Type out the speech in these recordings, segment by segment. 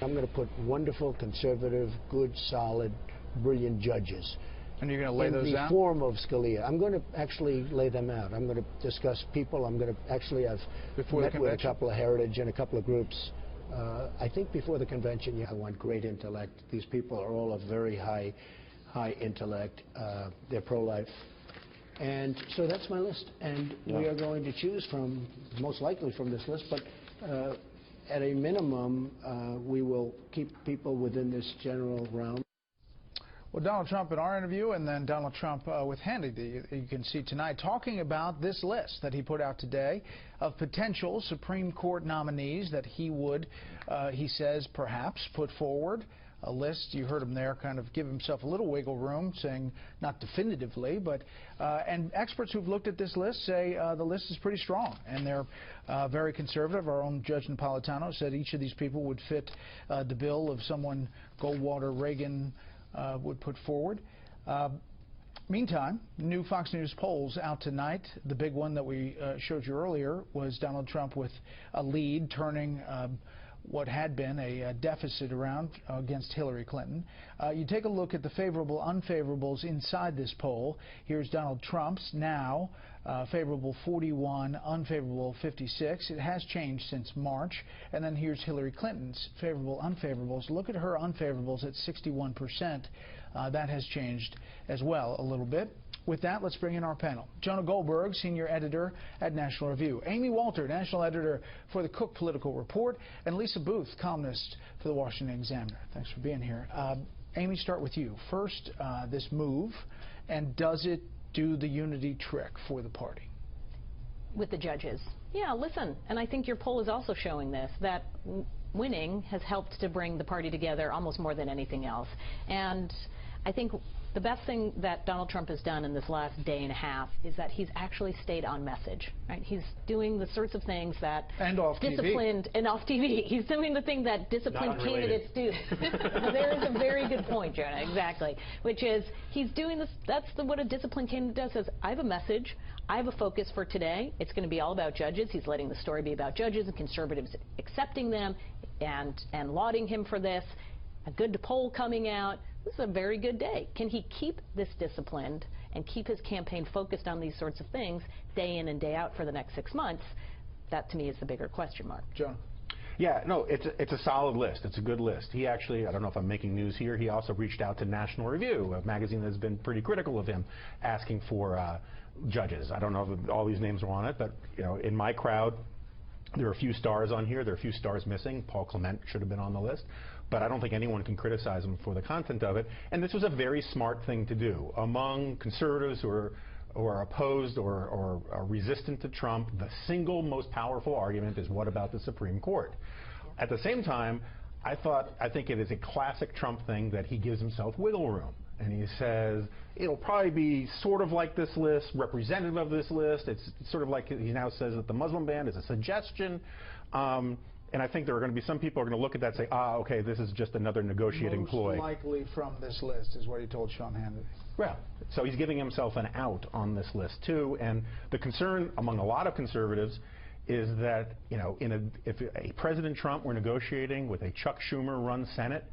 I'm going to put wonderful, conservative, good, solid, brilliant judges. And you're going to lay those out? In the form of Scalia. I'm going to actually lay them out. I'm going to discuss people. I'm going to actually, I've met with a couple of Heritage and a couple of groups. I think before the convention, I want great intellect. These people are all of very high intellect. They're pro-life. And so that's my list. And we are going to choose from, most likely from this list, but at a minimum, we will keep people within this general realm. Well, Donald Trump in our interview, and then Donald Trump with Hannity, you can see tonight, talking about this list that he put out today of potential Supreme Court nominees that he would, he says, perhaps put forward. A list, you heard him there, kind of give himself a little wiggle room, saying not definitively, but and experts who've looked at this list say the list is pretty strong, and they're very conservative. Our own Judge Napolitano said each of these people would fit the bill of someone Goldwater, Reagan would put forward. Meantime, new Fox News polls out tonight. The big one that we showed you earlier was Donald Trump with a lead, turning what had been a deficit around against Hillary Clinton. You take a look at the favorable, unfavorables inside this poll. Here's Donald Trump's now favorable 41, unfavorable 56. It has changed since March. And then here's Hillary Clinton's favorable, unfavorables. Look at her unfavorables at 61%. That has changed as well a little bit. With that, let's bring in our panel. Jonah Goldberg, senior editor at National Review. Amy Walter, national editor for the Cook Political Report. And Lisa Booth, columnist for the Washington Examiner. Thanks for being here. Amy, start with you. First, this move, and does it do the unity trick for the party? With the judges. Yeah, listen, and I think your poll is also showing this, that winning has helped to bring the party together almost more than anything else. And I think the best thing that Donald Trump has done in this last day and a half is that he's actually stayed on message. Right? He's doing the sorts of things that disciplined TV. And off TV. He's doing the thing that disciplined candidates do. There is a very good point, Jonah. Exactly, which is he's doing this. That's what a disciplined candidate does. Says, I have a message. I have a focus for today. It's going to be all about judges. He's letting the story be about judges and conservatives accepting them and lauding him for this. A good poll coming out. This is a very good day. Can he keep this disciplined and keep his campaign focused on these sorts of things day in and day out for the next 6 months? That, to me, is the bigger question mark. John. Yeah, no, it's a solid list. It's a good list. He actually, I don't know if I'm making news here, he also reached out to National Review, a magazine that's been pretty critical of him, asking for judges. I don't know if all these names are on it, but you know, in my crowd, there are a few stars on here. There are a few stars missing. Paul Clement should have been on the list. But I don't think anyone can criticize him for the content of it. And this was a very smart thing to do. Among conservatives who are opposed or are resistant to Trump, the single most powerful argument is, what about the Supreme Court? At the same time, I think it is a classic Trump thing that he gives himself wiggle room. And he says, it'll probably be sort of like this list, representative of this list. It's sort of like he now says that the Muslim ban is a suggestion. And I think there are going to be some people who are going to look at that and say, okay, this is just another negotiating ploy. Most likely from this list is what he told Sean Hannity. Well, so he's giving himself an out on this list, too. And the concern among a lot of conservatives is that, you know, if a President Trump were negotiating with a Chuck Schumer-run Senate,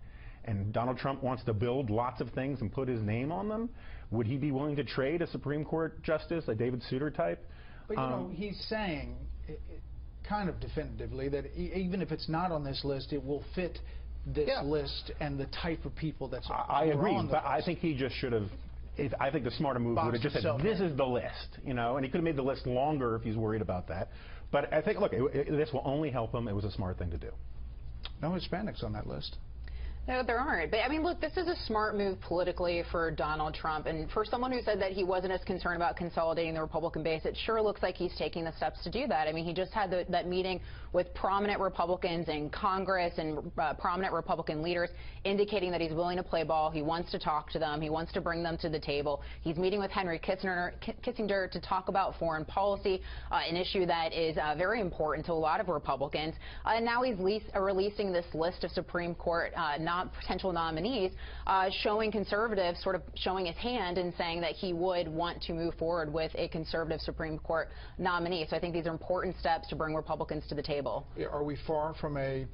and Donald Trump wants to build lots of things and put his name on them, would he be willing to trade a Supreme Court justice, a David Souter type? But, you know, he's saying kind of definitively that even if it's not on this list, it will fit this list and the type of people that's I agree, but I think he just should have. I think the smarter move would have just said, this is the list, you know, and he could have made the list longer if he's worried about that. But I think, look, this will only help him. It was a smart thing to do. No Hispanics on that list. No, there aren't. But, I mean, look, this is a smart move politically for Donald Trump. And for someone who said that he wasn't as concerned about consolidating the Republican base, it sure looks like he's taking the steps to do that. I mean, he just had that meeting with prominent Republicans in Congress and prominent Republican leaders indicating that he's willing to play ball. He wants to talk to them. He wants to bring them to the table. He's meeting with Henry Kissinger to talk about foreign policy, an issue that is very important to a lot of Republicans. And now he's releasing this list of Supreme Court potential nominees, showing conservatives, sort of showing his hand and saying that he would want to move forward with a conservative Supreme Court nominee. So I think these are important steps to bring Republicans to the table. Are we far from a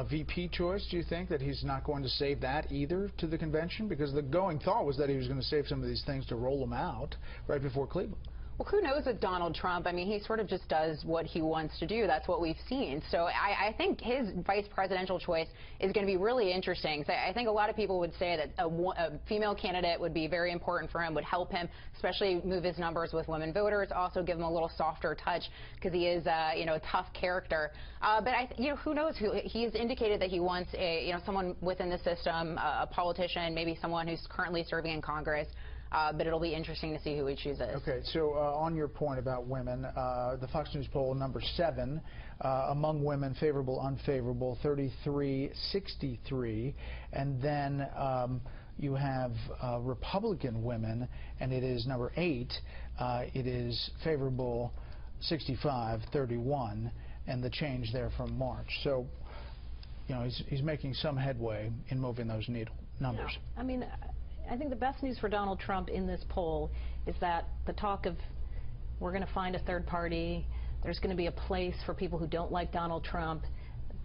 VP choice, do you think, that he's not going to save that either to the convention? Because the going thought was that he was going to save some of these things to roll them out right before Cleveland. Well, who knows with Donald Trump? I mean, he sort of just does what he wants to do. That's what we've seen. So I think his vice presidential choice is going to be really interesting. So I think a lot of people would say that a female candidate would be very important for him, would help him, especially move his numbers with women voters, also give him a little softer touch because he is, a tough character. But who knows? He has indicated that he wants someone within the system, a politician, maybe someone who's currently serving in Congress. But it'll be interesting to see who he chooses. Okay, so on your point about women, the Fox News poll, number 7, among women, favorable, unfavorable, 33-63. And then you have Republican women, and it is number 8. It is favorable, 65-31, and the change there from March. So, he's making some headway in moving those numbers. Yeah. I mean, I think the best news for Donald Trump in this poll is that the talk of we're going to find a third party, there's going to be a place for people who don't like Donald Trump.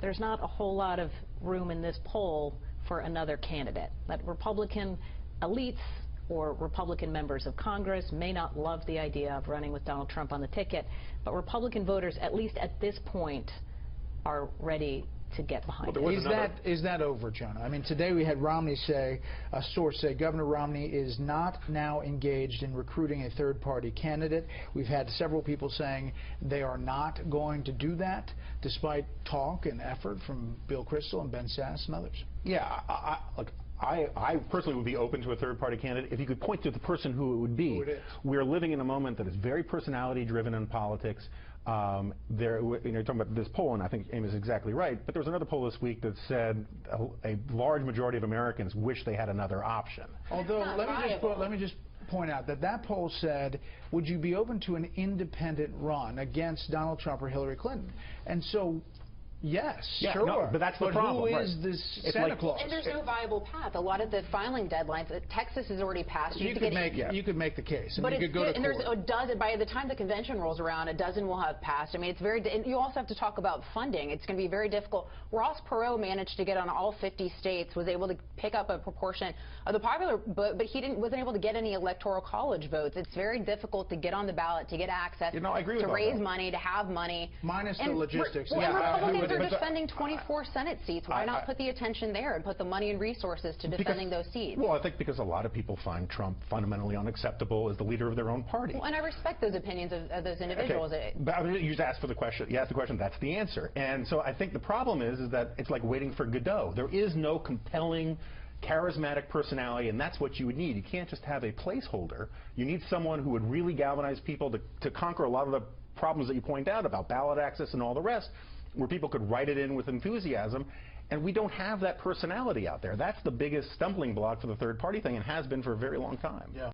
There's not a whole lot of room in this poll for another candidate. That Republican elites or Republican members of Congress may not love the idea of running with Donald Trump on the ticket, but Republican voters, at least at this point, are ready to get behind it. Is that over, Jonah? I mean, today we had Romney say, a source say, Governor Romney is not now engaged in recruiting a third-party candidate. We've had several people saying they are not going to do that, despite talk and effort from Bill Kristol and Ben Sass and others. Yeah, I personally would be open to a third-party candidate if you could point to the person who it would be. We're living in a moment that is very personality-driven in politics. You're talking about this poll, and I think Amy is exactly right, but there was another poll this week that said a large majority of Americans wish they had another option. Although, let me just point out that poll said, would you be open to an independent run against Donald Trump or Hillary Clinton? And so, yes, yeah, sure. No, but that's the problem. Who is this Santa Claus? And there's no viable path. A lot of the filing deadlines, Texas has already passed. You could make the case. But you could go to there's court. a dozen. By the time the convention rolls around, a dozen will have passed. I mean, it's very. And you also have to talk about funding. It's going to be very difficult. Ross Perot managed to get on all 50 states, was able to pick up a proportion of the popular vote, but he wasn't able to get any electoral college votes. It's very difficult to get on the ballot, to get access, I agree with to raise money, to have money. Minus the logistics. Republicans are defending 24 Senate seats. Why not put the attention there and put the money and resources to defending those seats? Well, I think because a lot of people find Trump fundamentally unacceptable as the leader of their own party. Well, and I respect those opinions of those individuals. Okay. But I mean, you just asked for the question. You asked the question. That's the answer. And so I think the problem is that it's like waiting for Godot. There is no compelling, charismatic personality, and that's what you would need. You can't just have a placeholder. You need someone who would really galvanize people to conquer a lot of the problems that you point out about ballot access and all the rest, where people could write it in with enthusiasm, and we don't have that personality out there. That's the biggest stumbling block for the third party thing and has been for a very long time. Yeah.